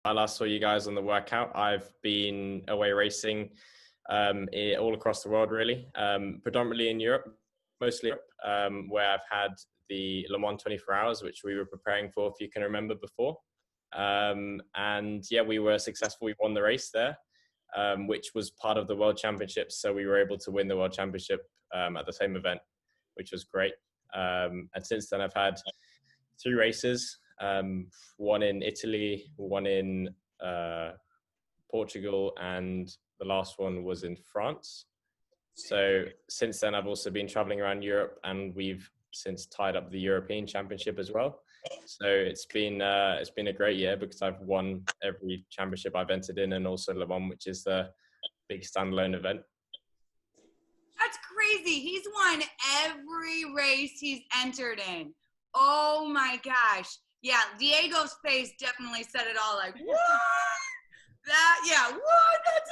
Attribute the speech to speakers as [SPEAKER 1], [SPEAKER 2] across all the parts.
[SPEAKER 1] I last saw you guys on the workout. I've been away racing all across the world, really, predominantly in Europe, mostly Europe, where I've had the Le Mans 24 hours, which we were preparing for, if you can remember before. And yeah, we were successful. We won the race there, which was part of the World Championships. So we were able to win the World Championship at the same event, which was great. And since then, I've had 3 races, one in Italy, one in Portugal, and the last one was in France. So since then, I've also been traveling around Europe, and we've since tied up the European Championship as well. So it's been a great year because I've won every championship I've entered in, and also Le Mans, which is the big standalone event.
[SPEAKER 2] That's crazy. He's won every race he's entered in. Oh my gosh. Yeah, Diego's face definitely said it all. Like, what? What? That's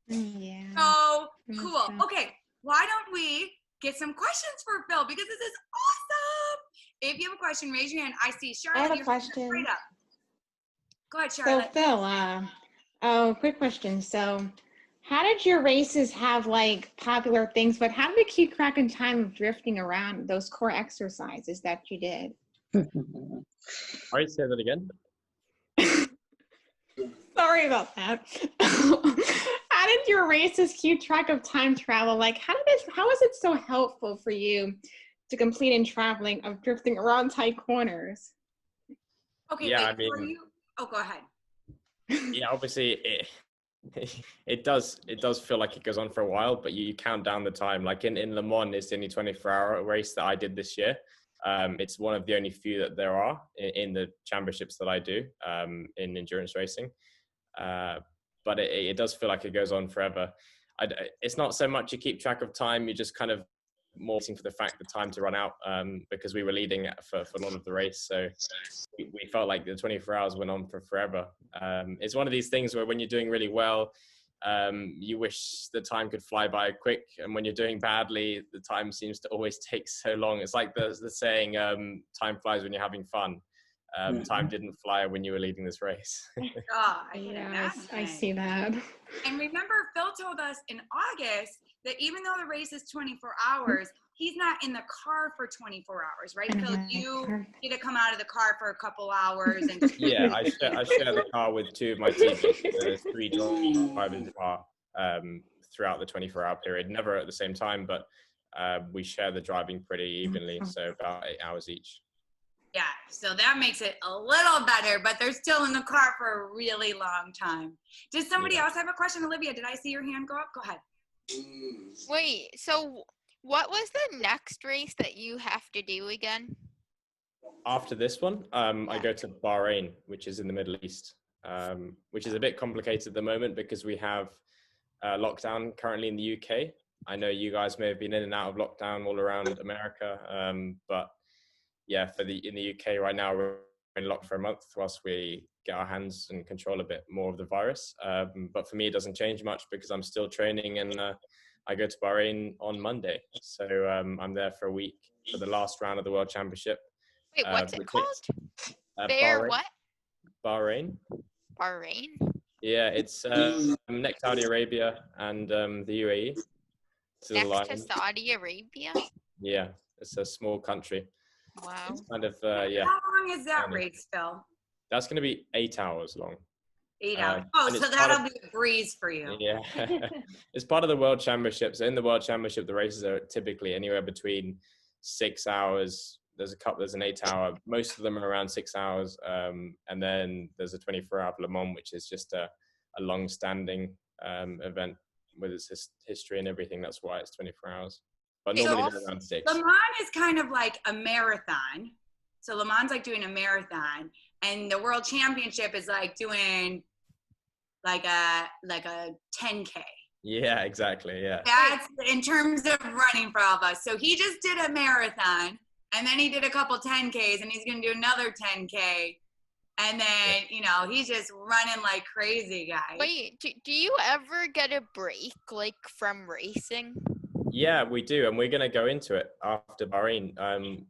[SPEAKER 2] amazing. Yeah. So cool. Okay, why don't we get some questions for Phil, because this is awesome. If you have a question, raise your hand. I see Charlotte.
[SPEAKER 3] I have a question.
[SPEAKER 2] Right up. Go ahead, Charlotte.
[SPEAKER 3] So Phil, quick question. So how did your races have like popular things, but how did you keep track in time of drifting around those core exercises that you did?
[SPEAKER 1] All right, say that again.
[SPEAKER 3] Sorry about that. How did your races keep track of time travel? Like, how was it so helpful for you to complete in traveling of drifting around tight corners?
[SPEAKER 2] Okay,
[SPEAKER 1] yeah,
[SPEAKER 2] wait, go ahead.
[SPEAKER 1] Yeah, obviously it does feel like it goes on for a while, but you count down the time. Like in Le Mans, it's the only 24-hour race that I did this year. It's one of the only few that there are in the championships that I do in endurance racing. But it does feel like it goes on forever. It's not so much you keep track of time, you just kind of more waiting for the fact the time to run out, because we were leading for a lot of the race. So we felt like the 24 hours went on for forever. It's one of these things where when you're doing really well, you wish the time could fly by quick. And when you're doing badly, the time seems to always take so long. It's like the saying, time flies when you're having fun. Time didn't fly when you were leading this race.
[SPEAKER 3] I see that.
[SPEAKER 2] And remember, Phil told us in August that even though the race is 24 hours, he's not in the car for 24 hours, right? Phil, you get to come out of the car for a couple hours. And
[SPEAKER 1] yeah, I share the car with 2 of my teammates. So there's 3 drivers in the car throughout the 24-hour period. Never at the same time, but we share the driving pretty evenly, so about 8 hours each.
[SPEAKER 2] Yeah, so that makes it a little better, but they're still in the car for a really long time. Does somebody else have a question? Olivia, did I see your hand go up? Go ahead.
[SPEAKER 4] Wait, so what was the next race that you have to do again?
[SPEAKER 1] After this one, I go to Bahrain, which is in the Middle East, which is a bit complicated at the moment because we have lockdown currently in the UK. I know you guys may have been in and out of lockdown all around America, but yeah, in the UK right now, we're in lock for a month whilst we get our hands and control a bit more of the virus. But for me, it doesn't change much because I'm still training, and I go to Bahrain on Monday. So I'm there for a week for the last round of the World Championship.
[SPEAKER 4] Wait, what's it called?
[SPEAKER 1] Bahrain.
[SPEAKER 4] What?
[SPEAKER 1] Bahrain.
[SPEAKER 4] Bahrain?
[SPEAKER 1] Yeah, it's next to Saudi Arabia and the UAE.
[SPEAKER 4] Next to Saudi Arabia?
[SPEAKER 1] Yeah, it's a small country.
[SPEAKER 4] Wow.
[SPEAKER 1] It's kind of,
[SPEAKER 2] How long is that race, Phil?
[SPEAKER 1] That's going to be 8 hours long.
[SPEAKER 2] 8 hours. So that'll be a breeze for you.
[SPEAKER 1] Yeah. It's part of the World Championships. In the World Championship, the races are typically anywhere between 6 hours. There's an 8 hour. Most of them are around 6 hours. And then there's a 24-hour Le Mans, which is just a long-standing event with its history and everything. That's why it's 24 hours. But normally they're around 6.
[SPEAKER 2] Le Mans is kind of like a marathon. So Le Mans like doing a marathon, and the World Championship is like doing like a 10K.
[SPEAKER 1] Yeah, exactly. Yeah.
[SPEAKER 2] That's in terms of running for all of us. So he just did a marathon, and then he did a couple 10Ks, and he's going to do another 10K. And then, he's just running like crazy, guys.
[SPEAKER 4] Wait, do you ever get a break, like, from racing?
[SPEAKER 1] Yeah, we do, and we're going to go into it after Bahrain.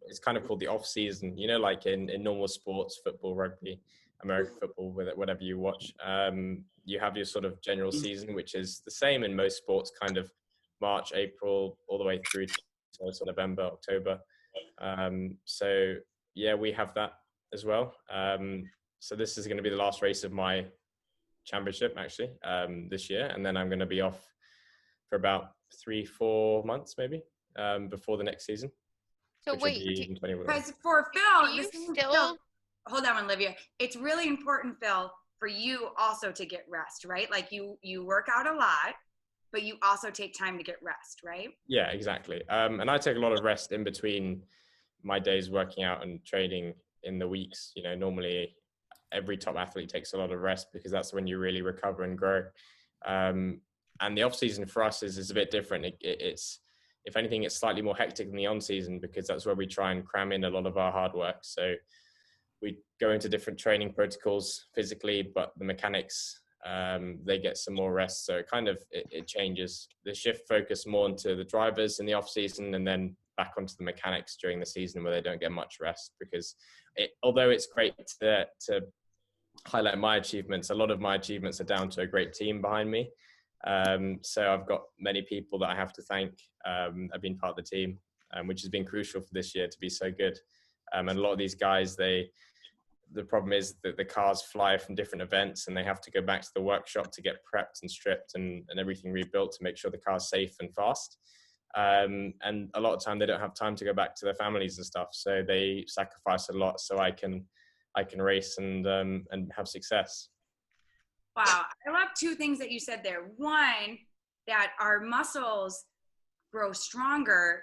[SPEAKER 1] It's kind of called the off season, like in normal sports, football, rugby, American football, whatever you watch. You have your sort of general season, which is the same in most sports, kind of March, April, all the way through to sort of November, October. So yeah, we have that as well. So this is going to be the last race of my championship actually this year, and then I'm going to be off for about 3-4 months maybe before the next season.
[SPEAKER 4] So wait,
[SPEAKER 2] because for Phil,
[SPEAKER 4] you still
[SPEAKER 2] hold on, Olivia. It's really important, Phil, for you also to get rest, right? Like you work out a lot, but you also take time to get rest, right?
[SPEAKER 1] Yeah, exactly. And I take a lot of rest in between my days working out and training in the weeks. Normally every top athlete takes a lot of rest because that's when you really recover and grow. And the off season for us is a bit different. It's, if anything, it's slightly more hectic than the on season because that's where we try and cram in a lot of our hard work. So we go into different training protocols physically, but the mechanics, they get some more rest. So it changes. The shift focus more into the drivers in the off season and then back onto the mechanics during the season where they don't get much rest because although it's great to highlight my achievements, a lot of my achievements are down to a great team behind me. So I've got many people that I have to thank. I've been part of the team, which has been crucial for this year to be so good. And a lot of these guys, the problem is that the cars fly from different events and they have to go back to the workshop to get prepped and stripped and everything rebuilt to make sure the car's safe and fast. And a lot of time they don't have time to go back to their families and stuff. So they sacrifice a lot so I can race and have success.
[SPEAKER 2] Wow. I love two things that you said there. One, that our muscles grow stronger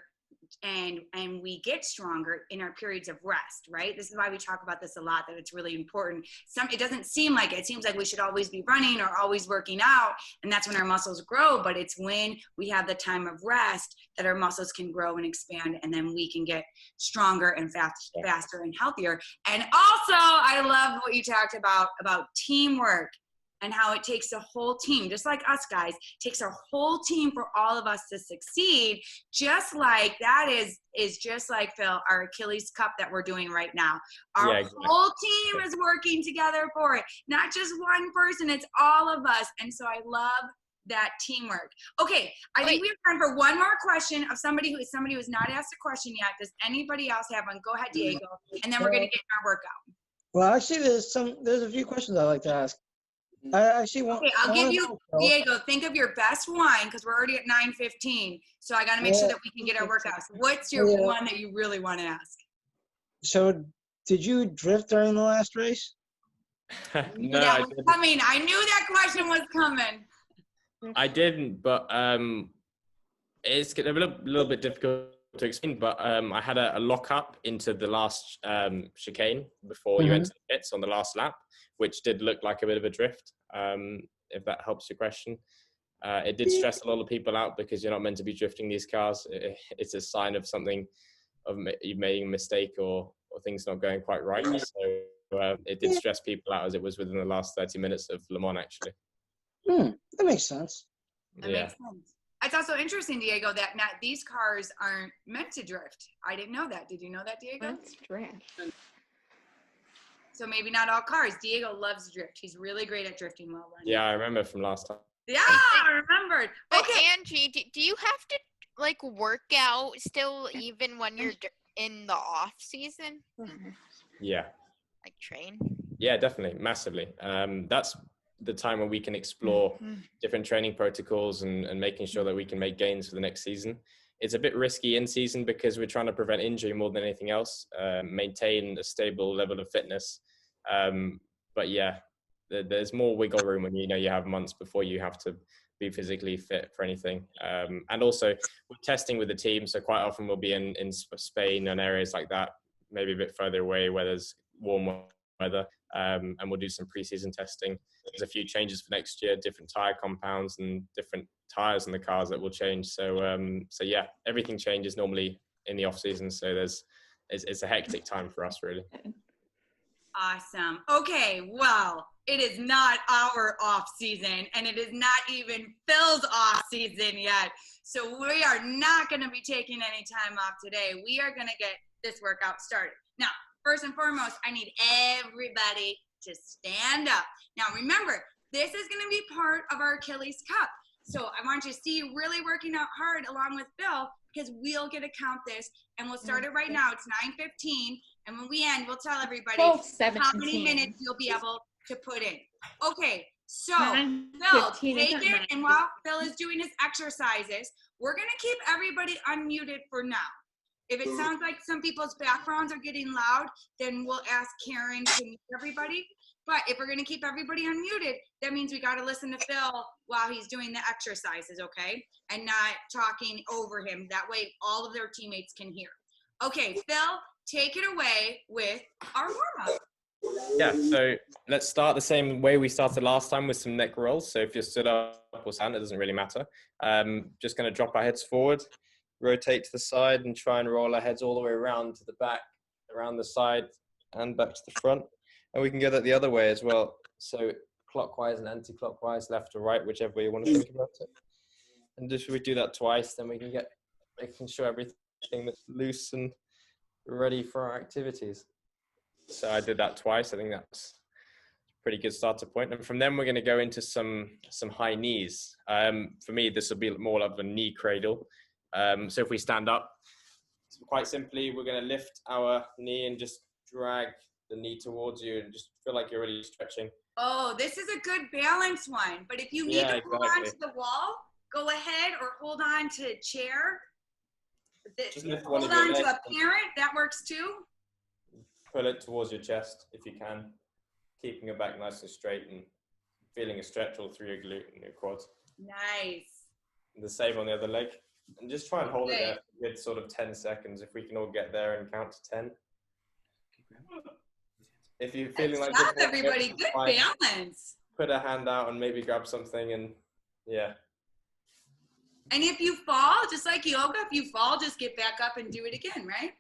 [SPEAKER 2] and we get stronger in our periods of rest, right? This is why we talk about this a lot, that it's really important. It doesn't seem like it. It seems like we should always be running or always working out, and that's when our muscles grow, but it's when we have the time of rest that our muscles can grow and expand, and then we can get stronger and faster and healthier. And also, I love what you talked about teamwork. And how it takes a whole team, just like us guys, takes a whole team for all of us to succeed. Just like that is just like, Phil, our Achilles Cup that we're doing right now. Our whole team is working together for it. Not just one person, it's all of us. And so I love that teamwork. Okay, I think we have time for one more question of somebody who's not asked a question yet. Does anybody else have one? Go ahead, Diego. And then we're gonna get in our workout.
[SPEAKER 5] Well, actually, there's a few questions I'd like to ask. I actually want.
[SPEAKER 2] Okay, I'll give you, Diego, think of your best one because we're already at 9:15. So I got to make sure that we can get our workouts. What's your one that you really want to ask?
[SPEAKER 5] So, did you drift during the last race?
[SPEAKER 1] No,
[SPEAKER 2] that was coming. I knew that question was coming.
[SPEAKER 1] I didn't, but it's a little bit difficult to explain. But I had a lock up into the last chicane before you enter the pits on the last lap, which did look like a bit of a drift, if that helps your question. It did stress a lot of people out because you're not meant to be drifting these cars. It's a sign of something, of you making a mistake or things not going quite right. So it did stress people out as it was within the last 30 minutes of Le Mans, actually.
[SPEAKER 5] That makes sense.
[SPEAKER 2] That makes sense. It's also interesting, Diego, that these cars aren't meant to drift. I didn't know that. Did you know that, Diego?
[SPEAKER 3] That's drift.
[SPEAKER 2] So maybe not all cars. Diego loves drift. He's really great at drifting while running.
[SPEAKER 1] Yeah, I remember from last time.
[SPEAKER 2] Yeah, I remembered.
[SPEAKER 4] Okay, Angie, do you have to work out still even when you're in the off season?
[SPEAKER 1] Yeah.
[SPEAKER 4] Like train?
[SPEAKER 1] Yeah, definitely, massively. That's the time when we can explore different training protocols and making sure that we can make gains for the next season. It's a bit risky in season because we're trying to prevent injury more than anything else, maintain a stable level of fitness. But yeah, there's more wiggle room when you have months before you have to be physically fit for anything. And also we're testing with the team. So quite often we'll be in Spain and areas like that, maybe a bit further away where there's warm weather. And we'll do some preseason testing. There's a few changes for next year, different tire compounds and different tires in the cars that will change. So yeah, everything changes normally in the off season. So it's a hectic time for us, really.
[SPEAKER 2] Awesome. Okay, well, it is not our off season, and it is not even Phil's off season yet. So we are not going to be taking any time off today. We are going to get this workout started. Now, first and foremost, I need everybody to stand up. Now, remember, this is going to be part of our Achilles Cup. So I want you to see you really working out hard along with Phil, because we'll get to count this, and we'll start it right now. It's 9:15, and when we end, we'll tell everybody how many minutes you'll be able to put in. Okay, so Phil, take it, and while Phil is doing his exercises, we're going to keep everybody unmuted for now. If it sounds like some people's backgrounds are getting loud, then we'll ask Karen to mute everybody. But if we're going to keep everybody unmuted, that means we got to listen to Phil while he's doing the exercises, okay? And not talking over him. That way all of their teammates can hear. Okay, Phil, take it away with our warm-up.
[SPEAKER 1] Yeah, so let's start the same way we started last time with some neck rolls. So if you're stood up or stand, it doesn't really matter. Just going to drop our heads forward, rotate to the side, and try and roll our heads all the way around to the back, around the side, and back to the front. And we can go that the other way as well. So clockwise and anti-clockwise, left or right, whichever way you want to think about it. And if we do that twice, then we can get making sure everything that's loose and ready for our activities. So I did that twice. I think that's a pretty good starter point. And from then we're going to go into some high knees. For me, this will be more of a knee cradle. So if we stand up, quite simply, we're going to lift our knee and just drag the knee towards you and just feel like you're really stretching.
[SPEAKER 2] Oh, this is a good balance one. But if you need to hold on to the wall, go ahead, or hold on to a chair.
[SPEAKER 1] Just lift
[SPEAKER 2] hold
[SPEAKER 1] one of your
[SPEAKER 2] on to
[SPEAKER 1] legs.
[SPEAKER 2] a parent, that works too.
[SPEAKER 1] Pull it towards your chest if you can, keeping your back nice and straight and feeling a stretch all through your glute and your quads.
[SPEAKER 2] Nice.
[SPEAKER 1] And the same on the other leg. And just try and hold it there for a good sort of 10 seconds if we can all get there and count to 10. If you're feeling like
[SPEAKER 2] this, everybody, good balance.
[SPEAKER 1] Put a hand out and maybe grab something, and yeah.
[SPEAKER 2] And if you fall, just like yoga, if you fall, just get back up and do it again, right?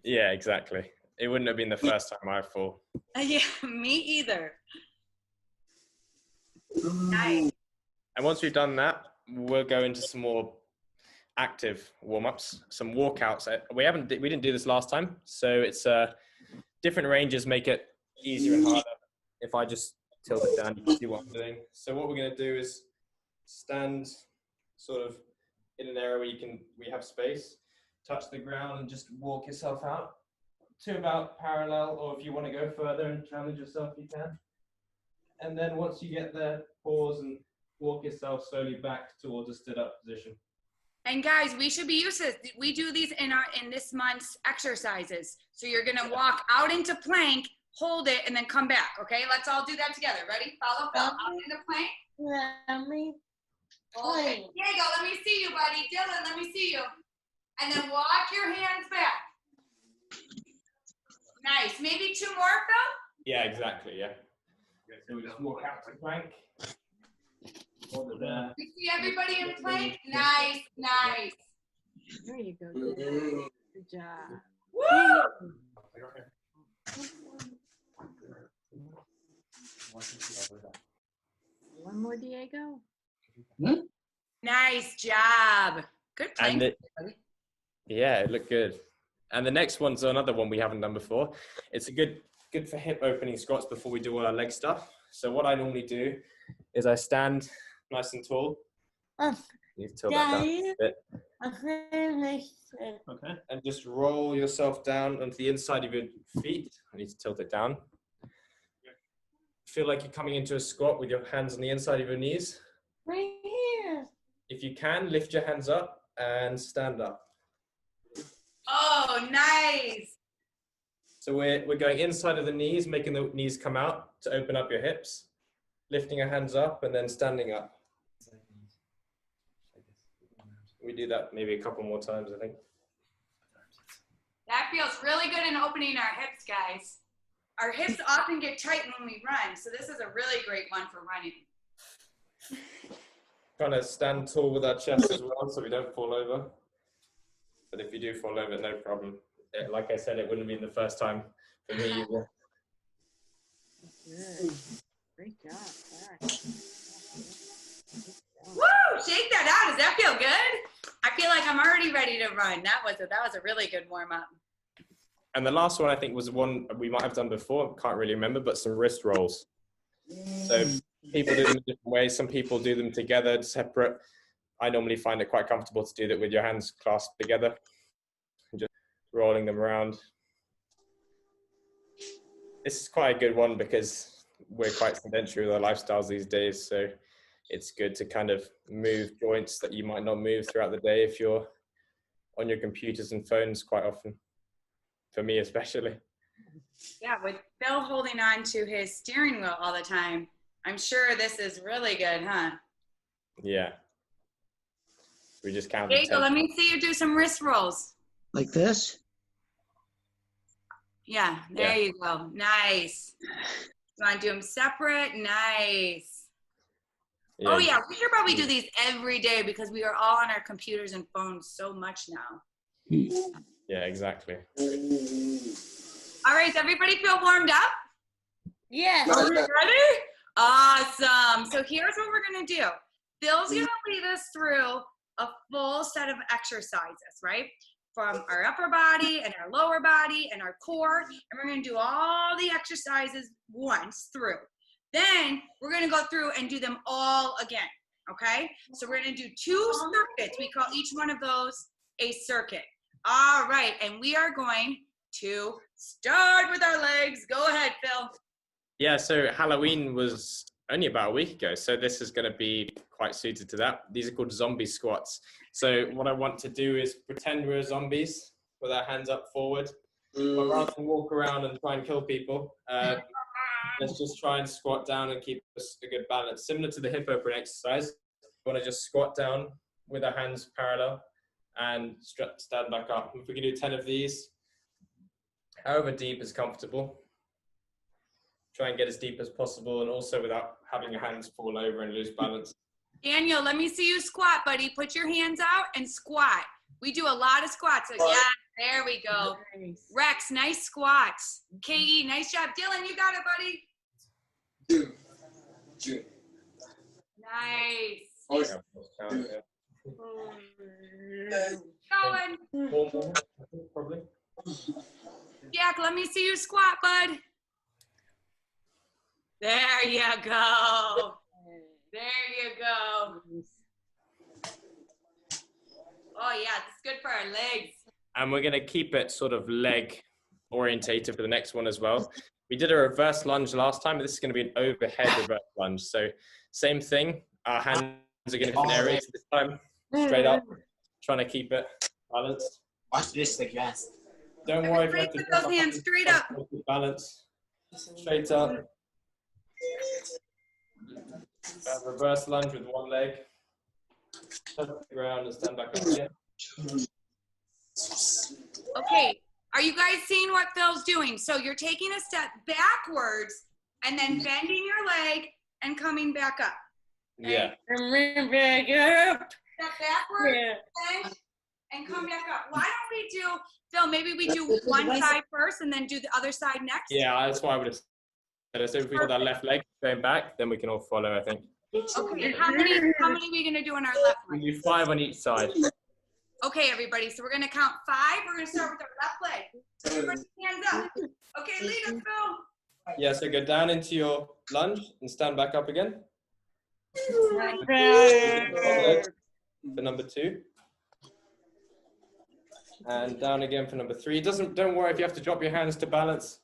[SPEAKER 1] Yeah, exactly. It wouldn't have been the first time I fall.
[SPEAKER 2] Yeah, me either. Nice.
[SPEAKER 1] And once we've done that, we'll go into some more active warm-ups, some walkouts. We didn't do this last time, so it's different ranges make it easier and harder. If I just tilt it down, you can see what I'm doing. So what we're going to do is stand sort of in an area where we have space, touch the ground, and just walk yourself out to about parallel, or if you want to go further and challenge yourself, you can. And then once you get there, pause and walk yourself slowly back towards a stood up position.
[SPEAKER 2] And guys, we should be used to this. We do these in this month's exercises. So you're gonna walk out into plank, hold it, and then come back. Okay, let's all do that together. Ready? Follow Phil. Out into plank. Okay. Diego, let me see you, buddy. Dylan, let me see you. And then walk your hands back. Nice. Maybe two more, Phil?
[SPEAKER 1] Yeah, exactly. Yeah. So we just walk out to plank.
[SPEAKER 2] We see everybody in plank. Nice, nice.
[SPEAKER 6] There you go. Good job.
[SPEAKER 2] Woo!
[SPEAKER 6] One more, Diego.
[SPEAKER 2] Nice job. Good plank.
[SPEAKER 1] Yeah, it looked good. And the next one's another one we haven't done before. It's a good for hip opening squats before we do all our leg stuff. So what I normally do is I stand nice and tall. You need to tilt that down a bit. Okay. And just roll yourself down onto the inside of your feet. I need to tilt it down. Feel like you're coming into a squat with your hands on the inside of your knees.
[SPEAKER 6] Right here.
[SPEAKER 1] If you can, lift your hands up and stand up.
[SPEAKER 2] Oh, nice.
[SPEAKER 1] So we're going inside of the knees, making the knees come out to open up your hips, lifting your hands up and then standing up. We do that maybe a couple more times, I think.
[SPEAKER 2] That feels really good in opening our hips, guys. Our hips often get tight when we run, so this is a really great one for running.
[SPEAKER 1] Trying to stand tall with our chest as well so we don't fall over. But if you do fall over, no problem. Like I said, it wouldn't have been the first time for me either.
[SPEAKER 6] Good. Great job. All right.
[SPEAKER 2] Woo! Shake that out. Does that feel good? I feel like I'm already ready to run. That was a really good warm up.
[SPEAKER 1] And the last one I think was one we might have done before. Can't really remember, but some wrist rolls. So people do them in different ways. Some people do them together, separate. I normally find it quite comfortable to do that with your hands clasped together and just rolling them around. This is quite a good one because we're quite sedentary with our lifestyles these days. So it's good to kind of move joints that you might not move throughout the day if you're on your computers and phones quite often. For me, especially.
[SPEAKER 2] Yeah, with Phil holding on to his steering wheel all the time, I'm sure this is really good, huh?
[SPEAKER 1] Yeah. We just count.
[SPEAKER 2] Diego, let me see you do some wrist rolls.
[SPEAKER 5] Like this?
[SPEAKER 2] Yeah, there you go. Nice. You want to do them separate? Nice.
[SPEAKER 1] Yeah.
[SPEAKER 2] Oh, yeah, we should probably do these every day because we are all on our computers and phones so much now.
[SPEAKER 1] Yeah, exactly.
[SPEAKER 2] All right, does everybody feel warmed up?
[SPEAKER 6] Yes.
[SPEAKER 2] Are we ready? Awesome. So here's what we're going to do. Phil's going to lead us through a full set of exercises, right? From our upper body and our lower body and our core. And we're going to do all the exercises once through. Then we're going to go through and do them all again, okay? So we're going to do 2 circuits. We call each one of those a circuit. All right, and we are going to start with our legs. Go ahead, Phil.
[SPEAKER 1] Yeah, so Halloween was only about a week ago, so this is going to be quite suited to that. These are called zombie squats. So what I want to do is pretend we're zombies with our hands up forward. But rather than walk around and try and kill people, let's just try and squat down and keep a good balance. Similar to the hip opening exercise, we want to just squat down with our hands parallel and stand back up. If we can do 10 of these, however deep is comfortable. Try and get as deep as possible and also without having your hands fall over and lose balance.
[SPEAKER 2] Daniel, let me see you squat, buddy. Put your hands out and squat. We do a lot of squats. So yeah, there we go.
[SPEAKER 6] Nice.
[SPEAKER 2] Rex, nice squats. KE, nice job. Dylan, you got it, buddy. Nice. Going.
[SPEAKER 1] Probably.
[SPEAKER 2] Jack, let me see you squat, bud. There you go. There you go. Oh yeah, this is good for our legs.
[SPEAKER 1] And we're going to keep it sort of leg orientated for the next one as well. We did a reverse lunge last time, but this is going to be an overhead reverse lunge. So same thing. Our hands are going to be in areas this time. Straight up. Trying to keep it balanced.
[SPEAKER 7] Watch this, like yes.
[SPEAKER 1] Don't worry if you
[SPEAKER 2] Everybody
[SPEAKER 1] have to
[SPEAKER 2] put those hands straight up.
[SPEAKER 1] Balance. Straight up. Reverse lunge with one leg. Touch the ground and stand back up again.
[SPEAKER 2] Okay, are you guys seeing what Phil's doing? So you're taking a step backwards and then bending your leg and coming back up.
[SPEAKER 1] Yeah.
[SPEAKER 2] Step backwards and come back up. Why don't we do, Phil, maybe we do one side first and then do the other side next?
[SPEAKER 1] Yeah, that's why I would have said it. So if we got that left leg going back, then we can all follow, I think.
[SPEAKER 2] Okay, how many are we going to do on our left leg?
[SPEAKER 1] We do 5 on each side.
[SPEAKER 2] Okay, everybody, so we're going to count 5. We're going to start with our left leg. So put your hands up. Okay, lead us, Phil.
[SPEAKER 1] Yeah, so go down into your lunge and stand back up again. For number 2. And down again for number 3. Don't worry if you have to drop your hands to balance.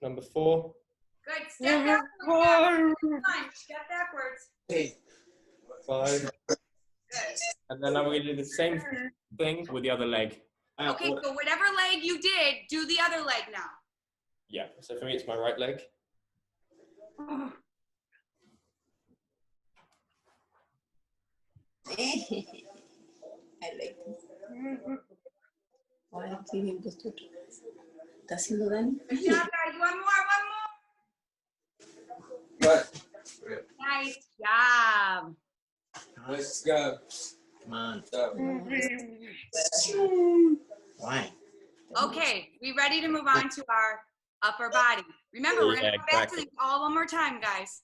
[SPEAKER 1] Number 4.
[SPEAKER 2] Good. Step backwards. Step backwards.
[SPEAKER 1] 5.
[SPEAKER 2] Good.
[SPEAKER 1] And then now we're going to do the same thing with the other leg.
[SPEAKER 2] Okay, so whatever leg you did, do the other leg now.
[SPEAKER 1] Yeah, so for me it's my right leg.
[SPEAKER 7] I like this. Why I'm feeling this too. ¿Está haciendo daño?
[SPEAKER 2] Good job, guys. One more.
[SPEAKER 8] What?
[SPEAKER 2] Nice job.
[SPEAKER 8] Let's go.
[SPEAKER 7] Come on.
[SPEAKER 8] So,
[SPEAKER 7] Why?
[SPEAKER 2] Okay, we ready to move on to our upper body. Remember, we're
[SPEAKER 1] Yeah,
[SPEAKER 2] going to go back to
[SPEAKER 1] exactly.
[SPEAKER 2] these all one more time, guys.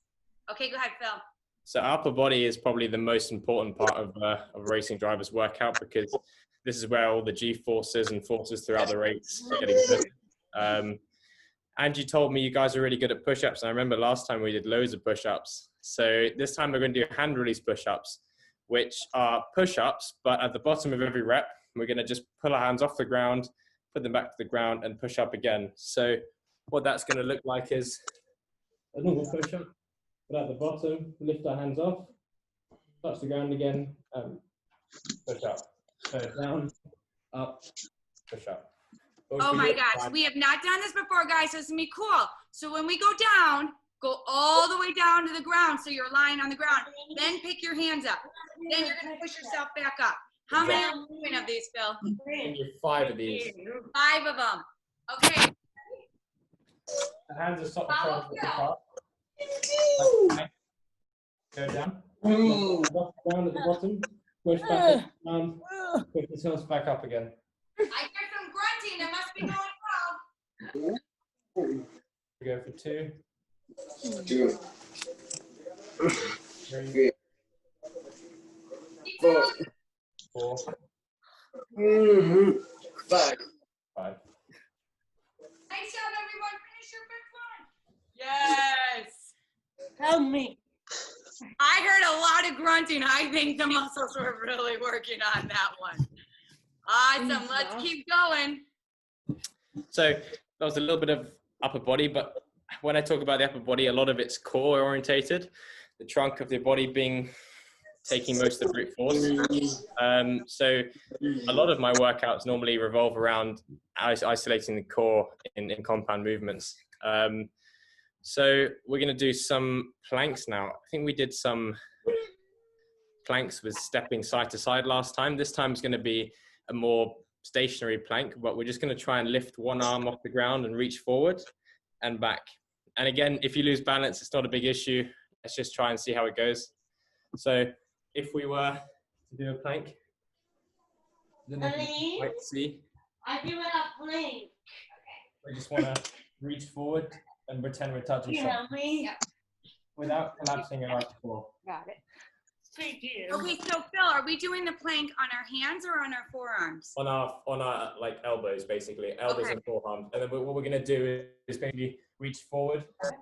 [SPEAKER 2] Okay, go ahead, Phil.
[SPEAKER 1] So upper body is probably the most important part of a racing driver's workout, because this is where all the G forces and forces throughout the race get exerted. Angie told me you guys are really good at push-ups. And I remember last time we did loads of push-ups. So this time we're going to do hand release push-ups, which are push-ups, but at the bottom of every rep, we're going to just pull our hands off the ground, put them back to the ground, and push up again. So what that's going to look like is a normal push-up, but at the bottom, lift our hands off, touch the ground again, push up. So down, up, push up.
[SPEAKER 2] Oh my gosh, we have not done this before, guys, so it's gonna be cool. So when we go down, go all the way down to the ground so you're lying on the ground. Then pick your hands up. Then you're gonna push yourself back up. How many are you doing of these, Phil?
[SPEAKER 1] We do 5 of these.
[SPEAKER 2] 5 of them. Okay.
[SPEAKER 1] The hands are sort of apart. Go down. Down at the bottom. Push back up, down. Push yourselves back up again.
[SPEAKER 2] I hear some grunting. It must be going well.
[SPEAKER 1] We go for 2.
[SPEAKER 8] 2.
[SPEAKER 1] 3.
[SPEAKER 8] 4.
[SPEAKER 1] 4.
[SPEAKER 8] 5.
[SPEAKER 1] 5.
[SPEAKER 2] Nice job, everyone. Finish your big one. Yes.
[SPEAKER 6] Help me.
[SPEAKER 2] I heard a lot of grunting. I think the muscles were really working on that one. Awesome. Let's keep going.
[SPEAKER 1] So that was a little bit of upper body, but when I talk about the upper body, a lot of it's core orientated, the trunk of the body taking most of the brute force. So a lot of my workouts normally revolve around isolating the core in compound movements. So we're going to do some planks now. I think we did some planks with stepping side to side last time. This time is going to be a more stationary plank, but we're just going to try and lift one arm off the ground and reach forward and back. And again, if you lose balance, it's not a big issue. Let's just try and see how it goes. So if we were to do a plank, then you might see.
[SPEAKER 6] I do it a plank.
[SPEAKER 1] We just want to reach forward and pretend we're touching
[SPEAKER 6] You
[SPEAKER 1] something
[SPEAKER 6] help me?
[SPEAKER 1] without collapsing our core.
[SPEAKER 6] Got it. Thank you.
[SPEAKER 2] Okay, so Phil, are we doing the plank on our hands or on our forearms?
[SPEAKER 1] On our like elbows, basically, elbows and forearms. And then what we're gonna do is basically reach forward, and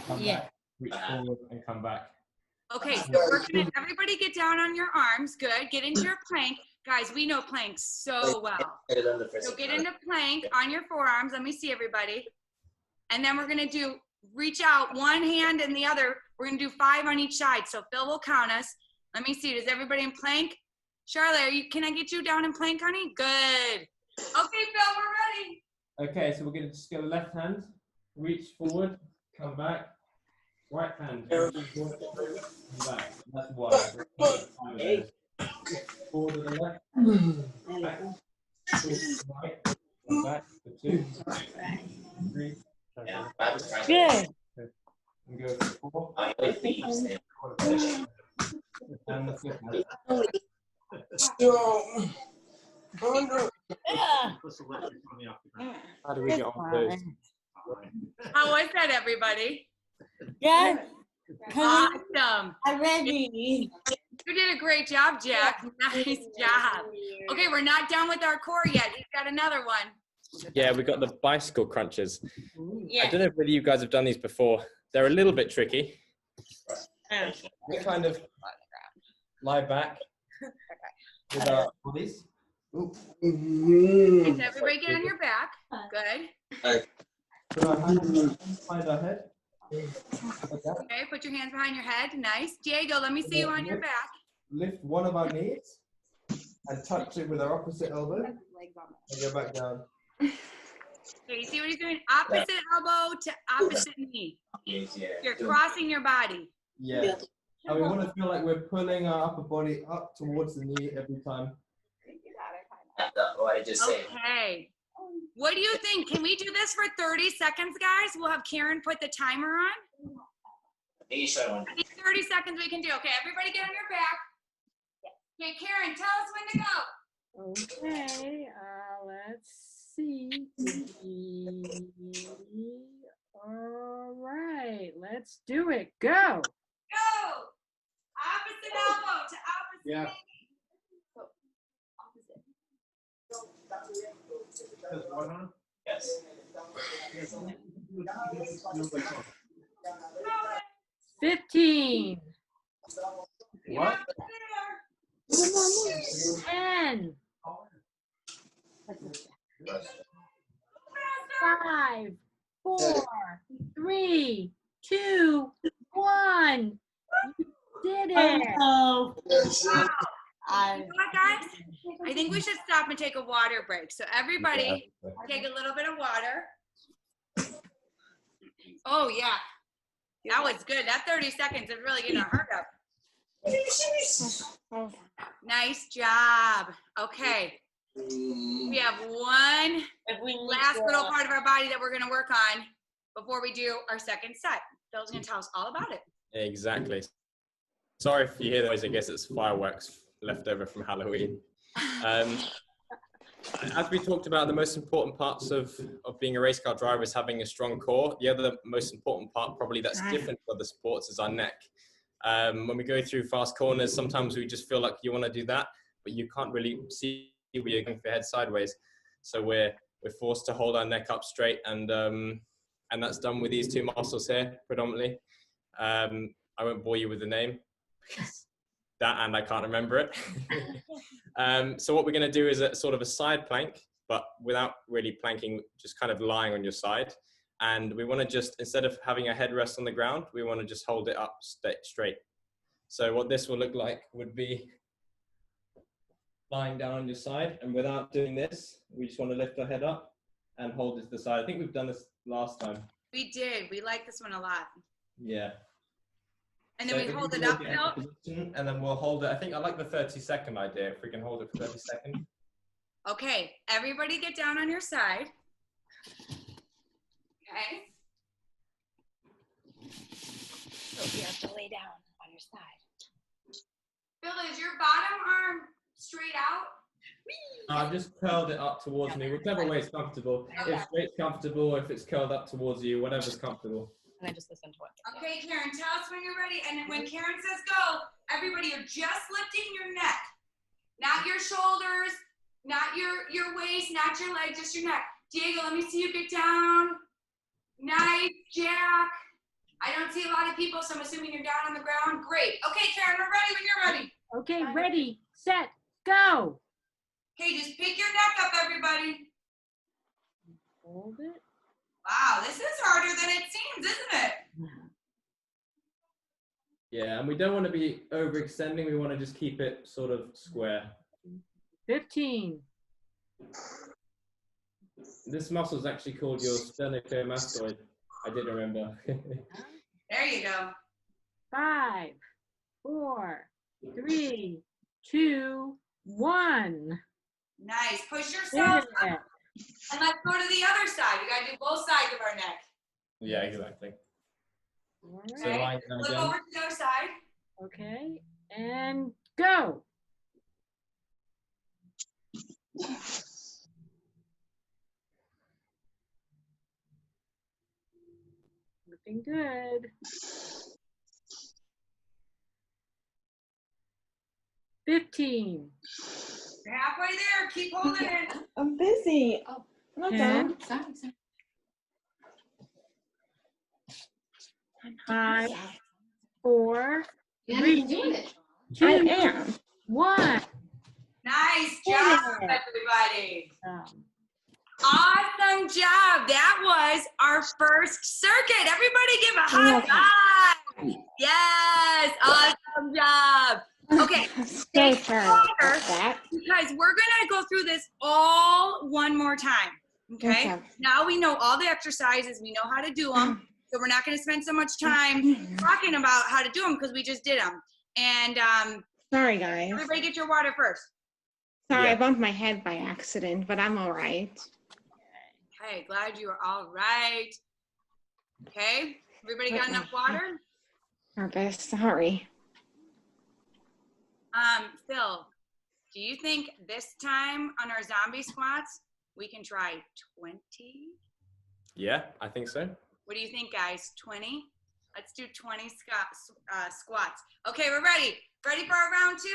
[SPEAKER 1] come back, reach forward and come back.
[SPEAKER 2] Okay, so we're gonna, everybody get down on your arms. Good, get into your plank. Guys, we know planks so well. So get into plank on your forearms. Let me see everybody. And then we're gonna do, reach out one hand and the other. We're gonna do 5 on each side. So Phil will count us. Let me see, does everybody in plank? Charlotte, can I get you down in plank, honey? Good. Okay, Phil, we're ready.
[SPEAKER 1] Okay, so we're gonna just go left hand, reach forward, come back. Right hand, reach forward, come back. That's 1. Forward to the left, back, forward to the right, come back for 2, 3.
[SPEAKER 6] Good.
[SPEAKER 1] And go for 4. And the 5th hand. How do we get on those?
[SPEAKER 2] How was that, everybody?
[SPEAKER 6] Yeah.
[SPEAKER 2] Awesome.
[SPEAKER 6] I'm ready.
[SPEAKER 2] You did a great job, Jack. Nice job. Okay, we're not done with our core yet. He's got another one.
[SPEAKER 1] Yeah, we got the bicycle crunches.
[SPEAKER 2] Yeah.
[SPEAKER 1] I don't know if you guys have done these before. They're a little bit tricky. We kind of lie back with our bodies.
[SPEAKER 2] Can everybody get on your back? Good.
[SPEAKER 1] Put our hands behind our head.
[SPEAKER 2] Okay, put your hands behind your head. Nice. Diego, let me see you on your back.
[SPEAKER 1] Lift one of our knees and touch it with our opposite elbow. And go back down.
[SPEAKER 2] Okay, you see what he's doing? Opposite elbow to opposite knee. You're crossing your body.
[SPEAKER 1] Yeah. And we want to feel like we're pulling our upper body up towards the knee every time.
[SPEAKER 2] Okay. What do you think? Can we do this for 30 seconds, guys? We'll have Karen put the timer on. I think 30 seconds we can do. Okay, everybody get on your back. Okay, Karen, tell us when to go.
[SPEAKER 6] Okay, let's see. All right, let's do it. Go.
[SPEAKER 2] Go. Opposite elbow to opposite
[SPEAKER 1] Yeah.
[SPEAKER 2] knee. So, opposite.
[SPEAKER 1] Yes.
[SPEAKER 6] 15.
[SPEAKER 1] What?
[SPEAKER 6] 10. 5, 4, 3, 2, 1. You did it.
[SPEAKER 2] Wow. You know what, guys? I think we should stop and take a water break. So everybody, take a little bit of water. Oh yeah, that was good. That 30 seconds is really getting a hurt up. Nice job. Okay, we have one last little part of our body that we're gonna work on before we do our second set. Phil's gonna tell us all about it.
[SPEAKER 1] Exactly. Sorry if you hear the noise. I guess it's fireworks left over from Halloween. As we talked about, the most important parts of being a race car driver is having a strong core. The other most important part, probably that's different for the sports, is our neck. When we go through fast corners, sometimes we just feel like you want to do that, but you can't really see where you're going for head sideways. So we're forced to hold our neck up straight, and that's done with these two muscles here, predominantly. I won't bore you with the name, because that and I can't remember it. So what we're going to do is a sort of a side plank, but without really planking, just kind of lying on your side. And we want to just, instead of having a headrest on the ground, we want to just hold it up straight. So what this will look like would be lying down on your side. And without doing this, we just want to lift our head up and hold it to the side. I think we've done this last time.
[SPEAKER 2] We did. We like this one a lot.
[SPEAKER 1] Yeah.
[SPEAKER 2] And then we hold it up, Phil.
[SPEAKER 1] And then we'll hold it. I think I like the 30-second idea, if we can hold it for 30 seconds.
[SPEAKER 2] Okay, everybody get down on your side. Okay.
[SPEAKER 4] So you have to lay down on your side.
[SPEAKER 2] Phil, is your bottom arm straight out?
[SPEAKER 1] I've just curled it up towards me, whichever way is comfortable. If straight's comfortable, if it's curled up towards you, whatever's comfortable.
[SPEAKER 4] And I just listen to what.
[SPEAKER 2] Okay, Karen, tell us when you're ready. And then when Karen says go, everybody, you're just lifting your neck. Not your shoulders, not your waist, not your legs, just your neck. Diego, let me see you get down. Nice, Jack. I don't see a lot of people, so I'm assuming you're down on the ground. Great. Okay, Karen, we're ready when you're ready.
[SPEAKER 6] Okay, ready, set, go.
[SPEAKER 2] Okay, just pick your neck up, everybody.
[SPEAKER 6] Hold it.
[SPEAKER 2] Wow, this is harder than it seems, isn't it?
[SPEAKER 1] Yeah, and we don't want to be overextending. We want to just keep it sort of square.
[SPEAKER 6] 15.
[SPEAKER 1] This muscle is actually called your sternocleidomastoid. I did remember.
[SPEAKER 2] There you go.
[SPEAKER 6] 5, 4, 3, 2, 1.
[SPEAKER 2] Nice. Push yourself up.
[SPEAKER 6] Yeah.
[SPEAKER 2] And let's go to the other side. We got to do both sides of our neck.
[SPEAKER 1] Yeah, exactly.
[SPEAKER 6] All
[SPEAKER 1] So
[SPEAKER 6] right.
[SPEAKER 1] lying down
[SPEAKER 2] Look
[SPEAKER 1] again.
[SPEAKER 2] over to the other side.
[SPEAKER 6] Okay, and go. Looking good. 15.
[SPEAKER 2] You're halfway there. Keep holding it.
[SPEAKER 3] I'm busy.
[SPEAKER 4] Oh,
[SPEAKER 3] I'm not
[SPEAKER 6] 10,
[SPEAKER 3] done.
[SPEAKER 4] sorry.
[SPEAKER 6] 5, 4,
[SPEAKER 4] Yeah,
[SPEAKER 6] 3,
[SPEAKER 4] you're doing it.
[SPEAKER 6] 2,
[SPEAKER 3] I am.
[SPEAKER 6] 1.
[SPEAKER 2] Nice job, everybody.
[SPEAKER 6] Um,
[SPEAKER 2] Awesome job. That was our first circuit. Everybody give a high five. Yes. Awesome job. Okay.
[SPEAKER 3] So sorry about that.
[SPEAKER 2] Because we're going to go through this all one more time. Okay. Now we know all the exercises. We know how to do them. So we're not going to spend so much time talking about how to do them because we just did them. And
[SPEAKER 3] Sorry, guys.
[SPEAKER 2] everybody get your water first.
[SPEAKER 3] Sorry,
[SPEAKER 1] Yeah.
[SPEAKER 3] I bumped my head by accident, but I'm all right.
[SPEAKER 2] Okay, glad you are all right. Okay, everybody got enough water?
[SPEAKER 3] Nervous. Sorry.
[SPEAKER 2] Phil, do you think this time on our zombie squats, We can try 20.
[SPEAKER 1] Yeah, I think so.
[SPEAKER 2] What do you think, guys? 20? Let's do 20 squats. Okay, we're ready. Ready for our round 2?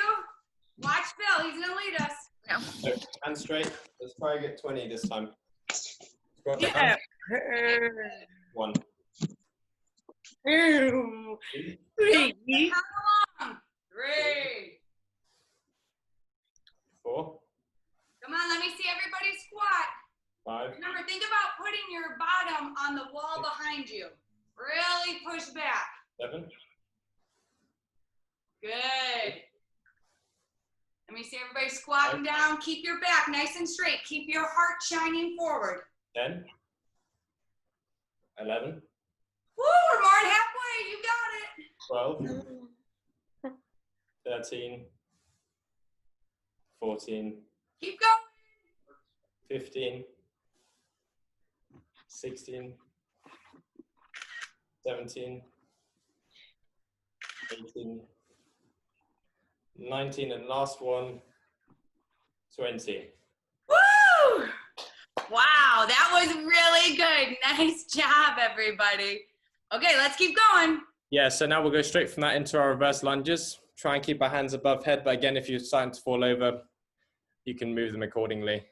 [SPEAKER 2] Watch Phil. He's going to lead us.
[SPEAKER 4] No.
[SPEAKER 1] So, hands straight. Let's try and get 20 this time. Squat
[SPEAKER 2] Yeah.
[SPEAKER 1] down. 1.
[SPEAKER 2] 2, 3. Count along. 3.
[SPEAKER 1] 4.
[SPEAKER 2] Come on, let me see everybody squat.
[SPEAKER 1] 5.
[SPEAKER 2] Remember, think about putting your bottom on the wall behind you. Really push back.
[SPEAKER 1] 7.
[SPEAKER 2] Good. Let me see everybody squatting down. Keep your back nice and straight. Keep your heart shining forward.
[SPEAKER 1] 10. 11.
[SPEAKER 2] Woo, we're more than halfway. You got it.
[SPEAKER 1] 12. 13. 14.
[SPEAKER 2] Keep going.
[SPEAKER 1] 15. 16. 17. 18. 19, and last one, 20.
[SPEAKER 2] Woo! Wow, that was really good. Nice job, everybody. Okay, let's keep going.
[SPEAKER 1] Yeah, so now we'll go straight from that into our reverse lunges. Try and keep our hands above head, but again, if you're starting to fall over, you can move them accordingly.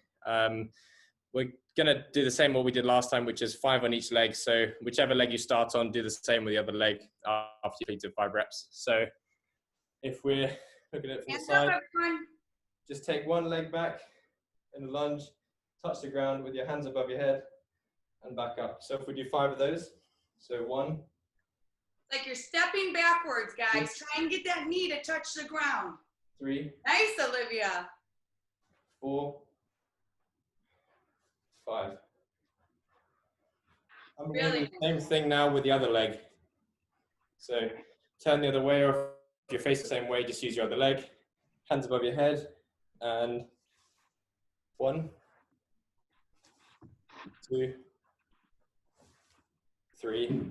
[SPEAKER 1] We're gonna do the same what we did last time, which is 5 on each leg. So whichever leg you start on, do the same with the other leg after you complete 5 reps. So if we're looking at it from the side, just take one leg back in the lunge, touch the ground with your hands above your head and back up. So if we do 5 of those, so 1.
[SPEAKER 2] Like you're stepping backwards, guys. Try and get that knee to touch the ground.
[SPEAKER 1] 3.
[SPEAKER 2] Nice, Olivia.
[SPEAKER 1] 4. 5. And we're going to do the same thing now with the other leg. So turn the other way, or if you're facing the same way, just use your other leg. Hands above your head, and 1, 2, 3,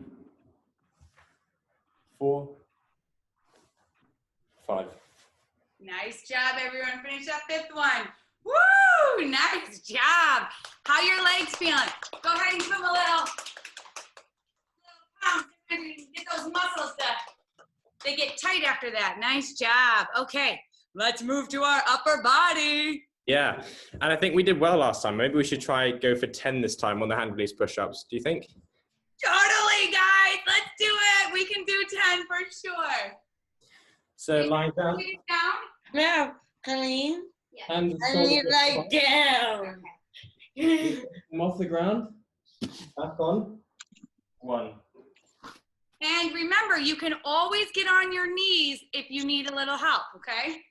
[SPEAKER 1] 4, 5.
[SPEAKER 2] Nice job, everyone. Finish that 5th one. Woo! Nice job. How your legs feeling? Go ahead and give them a little pound. Get those muscles they get tight after that. Nice job. Okay, let's move to our upper body.
[SPEAKER 1] Yeah, and I think we did well last time. Maybe we should try go for 10 this time on the hand release push-ups. Do you think?
[SPEAKER 2] Totally, guys. Let's do it. We can do 10 for sure.
[SPEAKER 1] So lying down.
[SPEAKER 7] No, Colleen.
[SPEAKER 1] Hands
[SPEAKER 7] I need lie down.
[SPEAKER 1] them off the ground. Back on. 1.
[SPEAKER 2] And remember, you can always get on your knees if you need a little help, okay?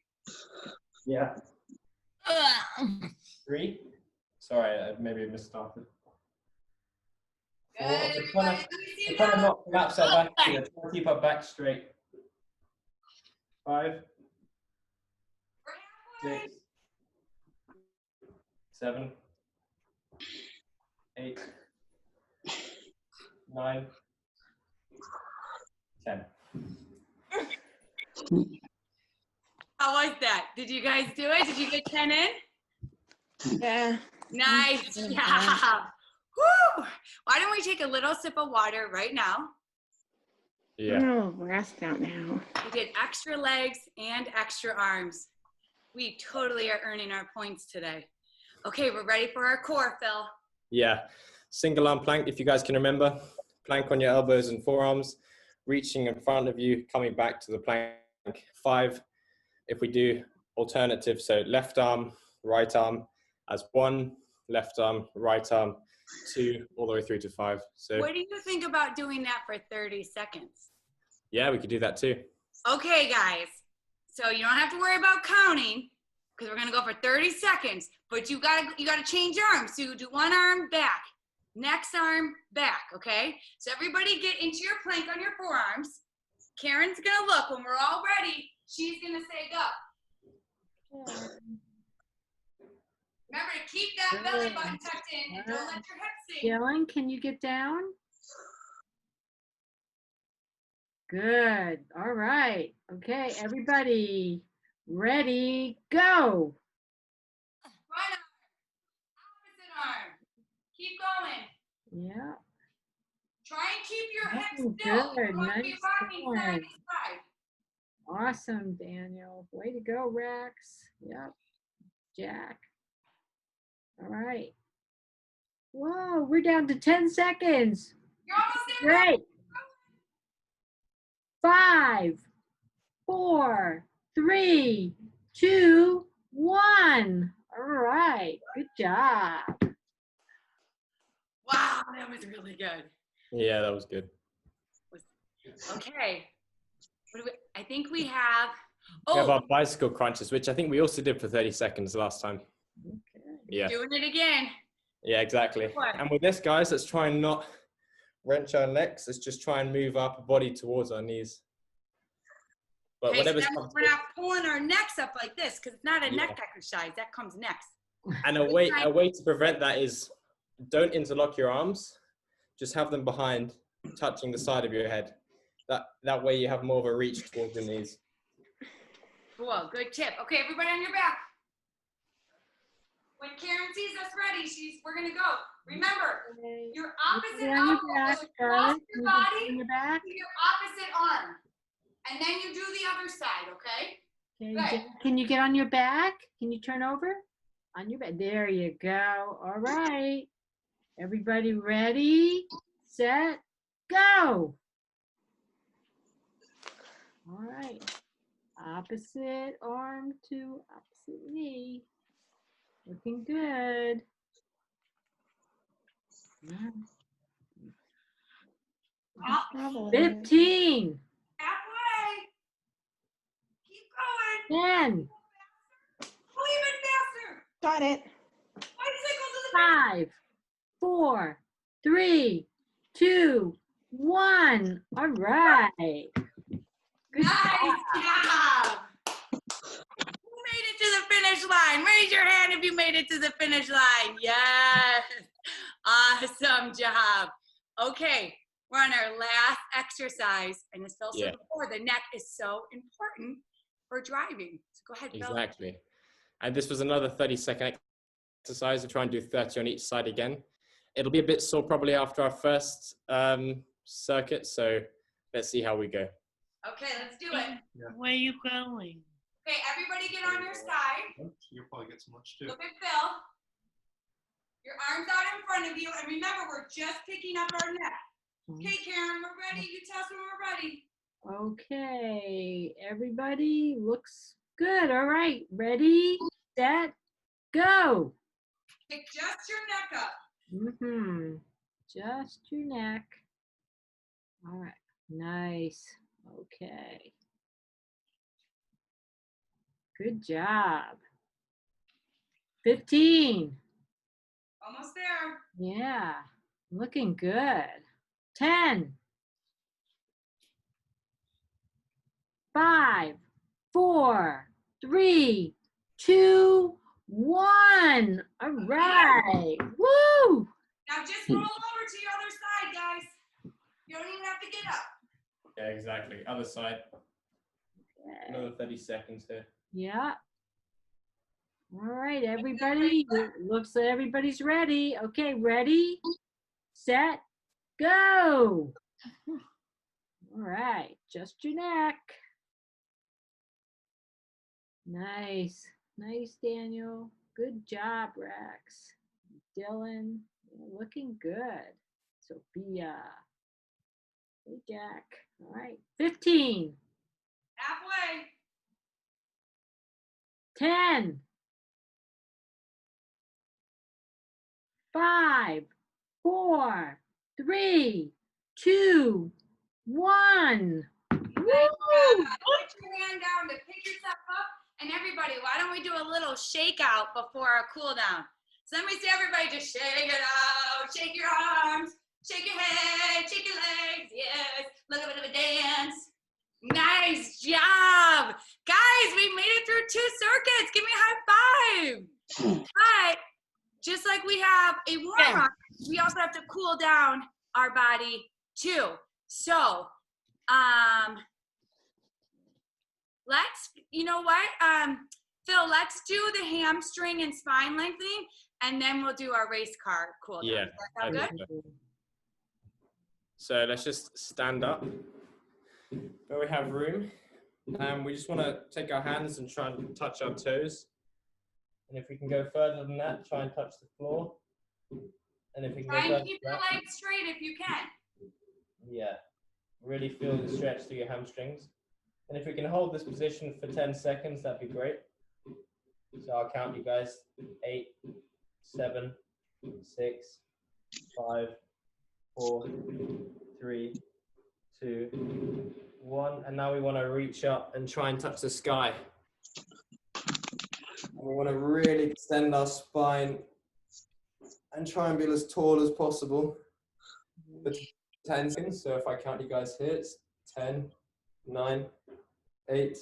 [SPEAKER 1] Yeah. 3. Sorry, I maybe misstarted. 4.
[SPEAKER 2] Good.
[SPEAKER 1] We're trying to not collapse our back. Trying to keep our back straight. 5. 6. 7. 8. 9. 10.
[SPEAKER 2] How was that? Did you guys do it? Did you get 10 in?
[SPEAKER 3] Yeah.
[SPEAKER 2] Nice job. Woo! Why don't we take a little sip of water right now?
[SPEAKER 1] Yeah.
[SPEAKER 3] No, rest out now.
[SPEAKER 2] We did extra legs and extra arms. We totally are earning our points today. Okay, we're ready for our core, Phil.
[SPEAKER 1] Yeah. Single arm plank, if you guys can remember. Plank on your elbows and forearms. Reaching in front of you, coming back to the plank. 5. If we do alternative, so left arm, right arm as 1, left arm, right arm, 2, all the way through to 5. So
[SPEAKER 2] what do you think about doing that for 30 seconds?
[SPEAKER 1] yeah, we could do that too.
[SPEAKER 2] Okay, guys. So you don't have to worry about counting because we're gonna go for 30 seconds. But you gotta change arms. So you do one arm back, next arm back. Okay. So everybody get into your plank on your forearms. Karen's gonna look when we're all ready. She's gonna say go. Remember to keep that belly button tucked in and don't let your hips sink.
[SPEAKER 6] Dylan, can you get down? Good. All right. Okay, everybody ready, go.
[SPEAKER 2] Right arm, opposite Keep going.
[SPEAKER 6] Yeah.
[SPEAKER 2] Try and keep your hips
[SPEAKER 6] Oh,
[SPEAKER 2] still.
[SPEAKER 6] good.
[SPEAKER 2] You want to be
[SPEAKER 6] Nice
[SPEAKER 2] rocking
[SPEAKER 6] going.
[SPEAKER 2] side to side.
[SPEAKER 6] Awesome, Daniel. Way to go, Rex. Yep. Jack. All right. Whoa, we're down to 10 seconds.
[SPEAKER 2] You're almost there.
[SPEAKER 6] Great. 5, 4, 3, 2, 1. All right. Good job.
[SPEAKER 2] Wow, that was really good.
[SPEAKER 1] Yeah, that was good.
[SPEAKER 2] Okay. I think we have.
[SPEAKER 1] We have
[SPEAKER 2] Oh,
[SPEAKER 1] our bicycle crunches, which I think we also did for 30 seconds last time.
[SPEAKER 6] Okay.
[SPEAKER 1] Yeah.
[SPEAKER 2] doing it again.
[SPEAKER 1] Yeah, exactly.
[SPEAKER 2] What?
[SPEAKER 1] And with this, guys, let's try and not wrench our necks. Let's just try and move our body towards our knees. But
[SPEAKER 2] Okay, so
[SPEAKER 1] whatever's
[SPEAKER 2] then we're
[SPEAKER 1] comfortable.
[SPEAKER 2] not pulling our necks up like this because it's not a
[SPEAKER 1] Yeah.
[SPEAKER 2] neck exercise. That comes next.
[SPEAKER 1] And a way to prevent that is don't interlock your arms. Just have them behind, touching the side of your head. That way you have more of a reach towards your knees.
[SPEAKER 2] Cool, good tip. Okay, everybody on your back. When Karen sees us ready, we're gonna go. Remember,
[SPEAKER 6] Okay.
[SPEAKER 2] your opposite
[SPEAKER 6] On your
[SPEAKER 2] elbow
[SPEAKER 6] back,
[SPEAKER 2] goes across
[SPEAKER 6] Scarlett.
[SPEAKER 2] your
[SPEAKER 6] Can you get
[SPEAKER 2] body
[SPEAKER 6] on your back?
[SPEAKER 2] to your opposite arm. And then you do the other side, okay?
[SPEAKER 6] Okay,
[SPEAKER 2] Good.
[SPEAKER 6] Jack, can you get on your back? Can you turn over? On your back. There you go. All right. Everybody ready, set, go. All right. Opposite arm to opposite knee. Looking good. Yeah.
[SPEAKER 2] Up,
[SPEAKER 6] 15,
[SPEAKER 2] halfway. Keep going.
[SPEAKER 6] 10,
[SPEAKER 2] Go even faster.
[SPEAKER 3] Got it.
[SPEAKER 2] Bicycle to the
[SPEAKER 6] 5, 4, 3, 2, 1. All right. Good
[SPEAKER 2] Nice job. Who made it to the finish line? Raise your hand if you made it to the finish line. Yes. Awesome job. Okay, we're on our last exercise. And as Phil said before, the neck is so important for driving. So go ahead, Phil.
[SPEAKER 1] Exactly. And this was another 30-second exercise. We'll try and do 30 on each side again. It'll be a bit sore probably after our first circuit. So let's see how we go.
[SPEAKER 2] Okay, let's do it.
[SPEAKER 9] Where are you going?
[SPEAKER 2] Okay, everybody get on your side.
[SPEAKER 8] You'll probably get some lunch too.
[SPEAKER 2] Look at Phil. Your arms out in front of you. And remember, we're just picking up our neck. Okay, Karen, we're ready. You tell us when we're ready.
[SPEAKER 6] Okay, everybody looks good. All right, ready, set, go.
[SPEAKER 2] Pick just your neck up.
[SPEAKER 6] Just your neck. All right, nice. Okay. Good job. 15.
[SPEAKER 2] Almost there.
[SPEAKER 6] Yeah, looking good. 10. 5, 4, 3, 2, 1. All right. Woo!
[SPEAKER 2] Now just roll over to your other side, guys. You don't even have to get up.
[SPEAKER 1] Yeah, exactly. Other side.
[SPEAKER 6] Okay.
[SPEAKER 1] Another 30 seconds here.
[SPEAKER 6] Yeah. All right, everybody. Looks like everybody's ready. Okay, ready, set, go. All right, just your neck. Nice. Nice, Daniel. Good job, Rex. Dylan, you're looking good. Sophia. Hey, Jack. All right, 15.
[SPEAKER 2] Halfway.
[SPEAKER 6] 10. 5, 4, 3, 2, 1.
[SPEAKER 2] Nice job. Put your hand down to pick yourself up. And everybody, why don't we do a little shake out before our cool down? So let me see everybody just shake it out. Shake your arms. Shake your head. Shake your legs. Yes. Look a bit of a dance. Nice job. Guys, we made it through 2 circuits. Give me a high five. But just like we have a warm-up, we also have to cool down our body too. So, let's, you know what, Phil, let's do the hamstring and spine lengthening. and then we'll do our race car cool down.
[SPEAKER 1] Yeah.
[SPEAKER 2] Does that sound good?
[SPEAKER 1] So let's just stand up where we have room. We just want to take our hands and try and touch our toes. And if we can go further than that, try and touch the floor. And if we can
[SPEAKER 2] Try
[SPEAKER 1] go
[SPEAKER 2] and keep your legs straight if you can.
[SPEAKER 1] Yeah. Really feel the stretch through your hamstrings. And if we can hold this position for 10 seconds, that'd be great. So I'll count you guys. 8, 7, 6, 5, 4, 3, 2, 1. And now we want to reach up and try and touch the sky. And we want to really extend our spine and try and be as tall as possible for 10 seconds. So if I count you guys here, it's 10, 9, 8,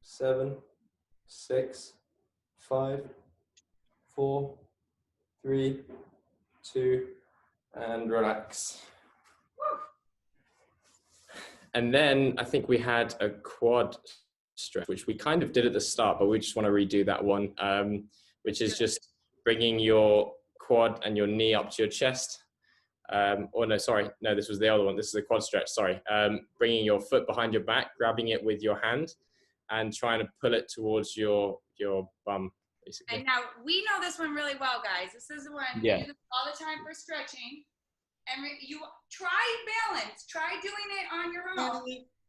[SPEAKER 1] 7, 6, 5, 4, 3, 2, and relax. And then I think we had a quad stretch, which we kind of did at the start, but we just want to redo that one, which is just bringing your quad and your knee up to your chest. Or no, sorry, no, this was the other one. This is a quad stretch, sorry. Bringing your foot behind your back, grabbing it with your hand, and trying to pull it towards your bum, basically.
[SPEAKER 2] And now we know this one really well, guys. This is one we use all the time for stretching. And you try balance, try doing it on your own.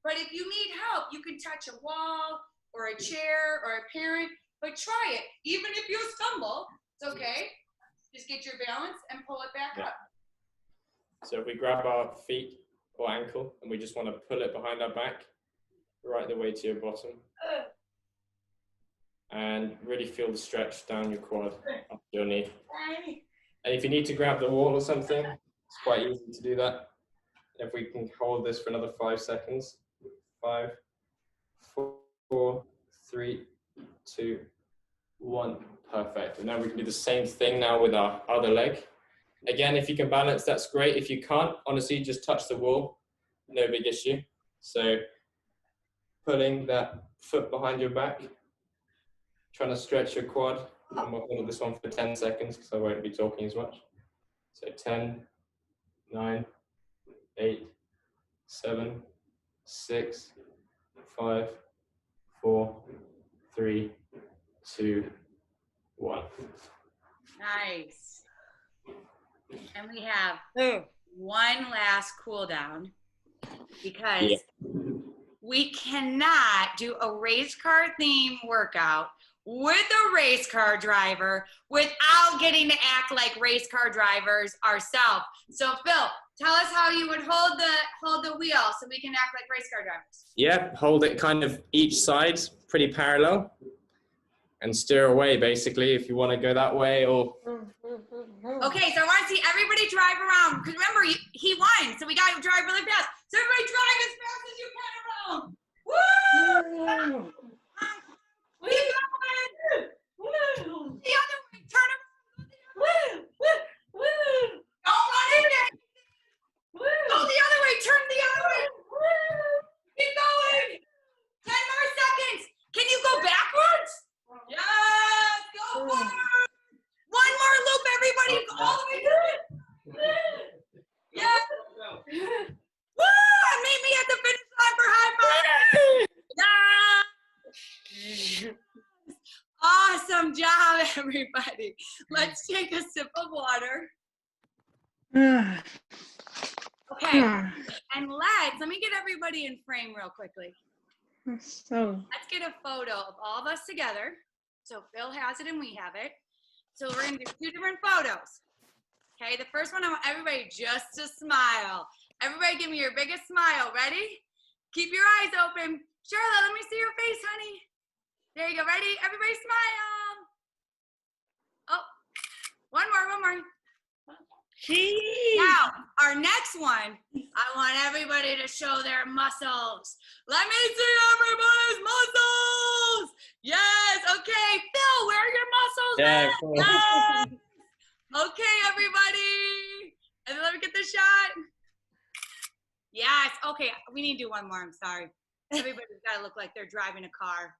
[SPEAKER 2] But if you need help, you can touch a wall or a chair or a parent, but try it. Even if you stumble, it's okay. Just get your balance and pull it back up.
[SPEAKER 1] So if we grab our feet or ankle and we just want to pull it behind our back, right the way to your bottom. And really feel the stretch down your quad, up your knee. And if you need to grab the wall or something, it's quite easy to do that. If we can hold this for another 5 seconds. 5, 4, 3, 2, 1. Perfect. And now we can do the same thing now with our other leg. Again, if you can balance, that's great. If you can't, honestly, just touch the wall. No big issue. So pulling that foot behind your back, trying to stretch your quad. And we'll hold this one for 10 seconds because I won't be talking as much. So 10, 9, 8, 7, 6, 5, 4, 3, 2, 1.
[SPEAKER 2] Nice. And we have one last cool down because we cannot do a race car theme workout with a race car driver without getting to act like race car drivers ourselves. So Phil, tell us how you would hold the wheel so we can act like race car drivers.
[SPEAKER 1] Yeah, hold it kind of each side, pretty parallel, and steer away basically if you want to go that way or.
[SPEAKER 2] Okay, so I want to see everybody drive around because remember he won, so we got to drive really fast. So everybody drive as fast as you can around. Woo! Keep going. The other way, turn around. Woo! Woo! Woo! Don't run in it. Go the other way, turn the other way. Keep going. 10 more seconds. Can you go backwards? Yes, go forward. One more loop, everybody. All the way through it. Yeah. Woo! Meet me at the finish line for high five. Yeah. Awesome job, everybody. Let's take a sip of water. Okay, and let me get everybody in frame real quickly.
[SPEAKER 3] So
[SPEAKER 2] Let's get a photo of all of us together. So Phil has it and we have it. So we're gonna do 2 different photos. Okay, the first one I want everybody just to smile. Everybody give me your biggest smile. Ready? Keep your eyes open. Charlotte, let me see your face, honey. There you go. Ready? Everybody smile. Oh, one more. Now, our next one, I want everybody to show their muscles. Let me see everybody's muscles. Yes, okay. Phil, where are your muscles at?
[SPEAKER 1] Cool.
[SPEAKER 2] Yes. Okay, everybody. And then let me get the shot. Yes, okay. We need to do one more. I'm sorry. Everybody's got to look like they're driving a car.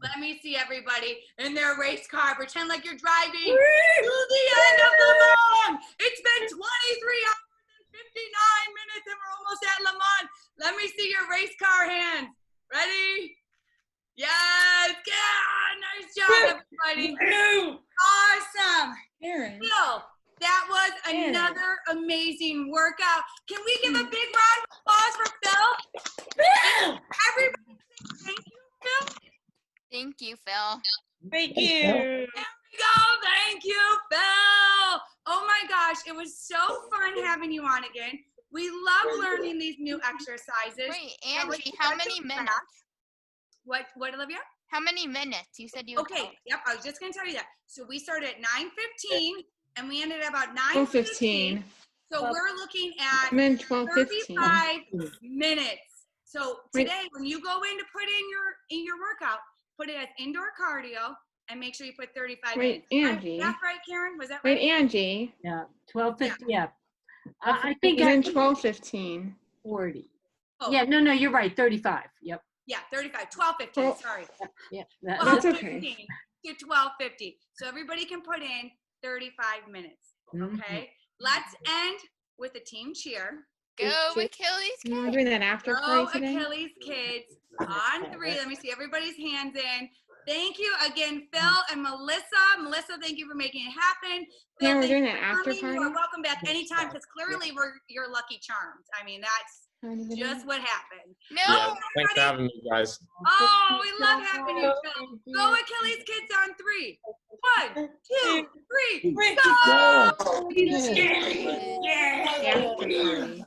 [SPEAKER 2] Let me see everybody in their race car. Pretend like you're driving to the end of Le Mans. It's been 23 hours and 59 minutes and we're almost at Le Mans. Let me see your race car hands. Ready? Yes. Yeah. Nice job, everybody. Awesome. Phil, that was another amazing workout. Can we give a big round of applause for Phil? Everybody, thank you, Phil.
[SPEAKER 4] Thank you, Phil.
[SPEAKER 9] Thank you.
[SPEAKER 2] There we go. Thank you, Phil. Oh my gosh, it was so fun having you on again. We love learning these new exercises.
[SPEAKER 4] Wait, Angie, how many minutes?
[SPEAKER 2] What, Olivia?
[SPEAKER 4] How many minutes? You said you would tell us.
[SPEAKER 2] Yep, I was just going to tell you that. So we started at 9:15 and we ended at about
[SPEAKER 3] 12:15.
[SPEAKER 2] So we're looking at
[SPEAKER 3] I'm in 12:15.
[SPEAKER 2] 35 minutes. So today, when you go in to put in your workout, put it as indoor cardio and make sure you put 35 minutes.
[SPEAKER 3] Angie.
[SPEAKER 2] That's right, Karen? Was that right?
[SPEAKER 3] Wait, Angie.
[SPEAKER 6] Yeah, 12:50. Yeah. I think
[SPEAKER 3] It's
[SPEAKER 6] I
[SPEAKER 3] in 12:15.
[SPEAKER 6] 40.
[SPEAKER 2] Oh.
[SPEAKER 6] Yeah, no, you're right. 35. Yep.
[SPEAKER 2] Yeah, 35, 12:15, sorry.
[SPEAKER 6] Yeah.
[SPEAKER 3] That's okay.
[SPEAKER 2] 12:15 to 12:50. So everybody can put in 35 minutes, okay? Let's end with a team cheer.
[SPEAKER 4] Go Achilles
[SPEAKER 3] We're
[SPEAKER 4] kids.
[SPEAKER 3] doing that after
[SPEAKER 2] Go
[SPEAKER 3] party today.
[SPEAKER 2] Achilles kids on 3. Let me see everybody's hands in. Thank you again, Phil and Melissa. Melissa, thank you for making it happen. Phil,
[SPEAKER 3] Yeah, we're
[SPEAKER 2] thank
[SPEAKER 3] doing
[SPEAKER 2] you
[SPEAKER 3] that
[SPEAKER 2] for
[SPEAKER 3] after
[SPEAKER 2] coming.
[SPEAKER 3] party.
[SPEAKER 2] You are welcome back anytime because clearly you're lucky charms. I mean, that's just what happened.
[SPEAKER 4] No.
[SPEAKER 1] Yeah, thanks for having me, guys.
[SPEAKER 2] Oh, we love having you, Phil. Go Achilles kids on 3. 1, 2, 3. Go!
[SPEAKER 3] After party.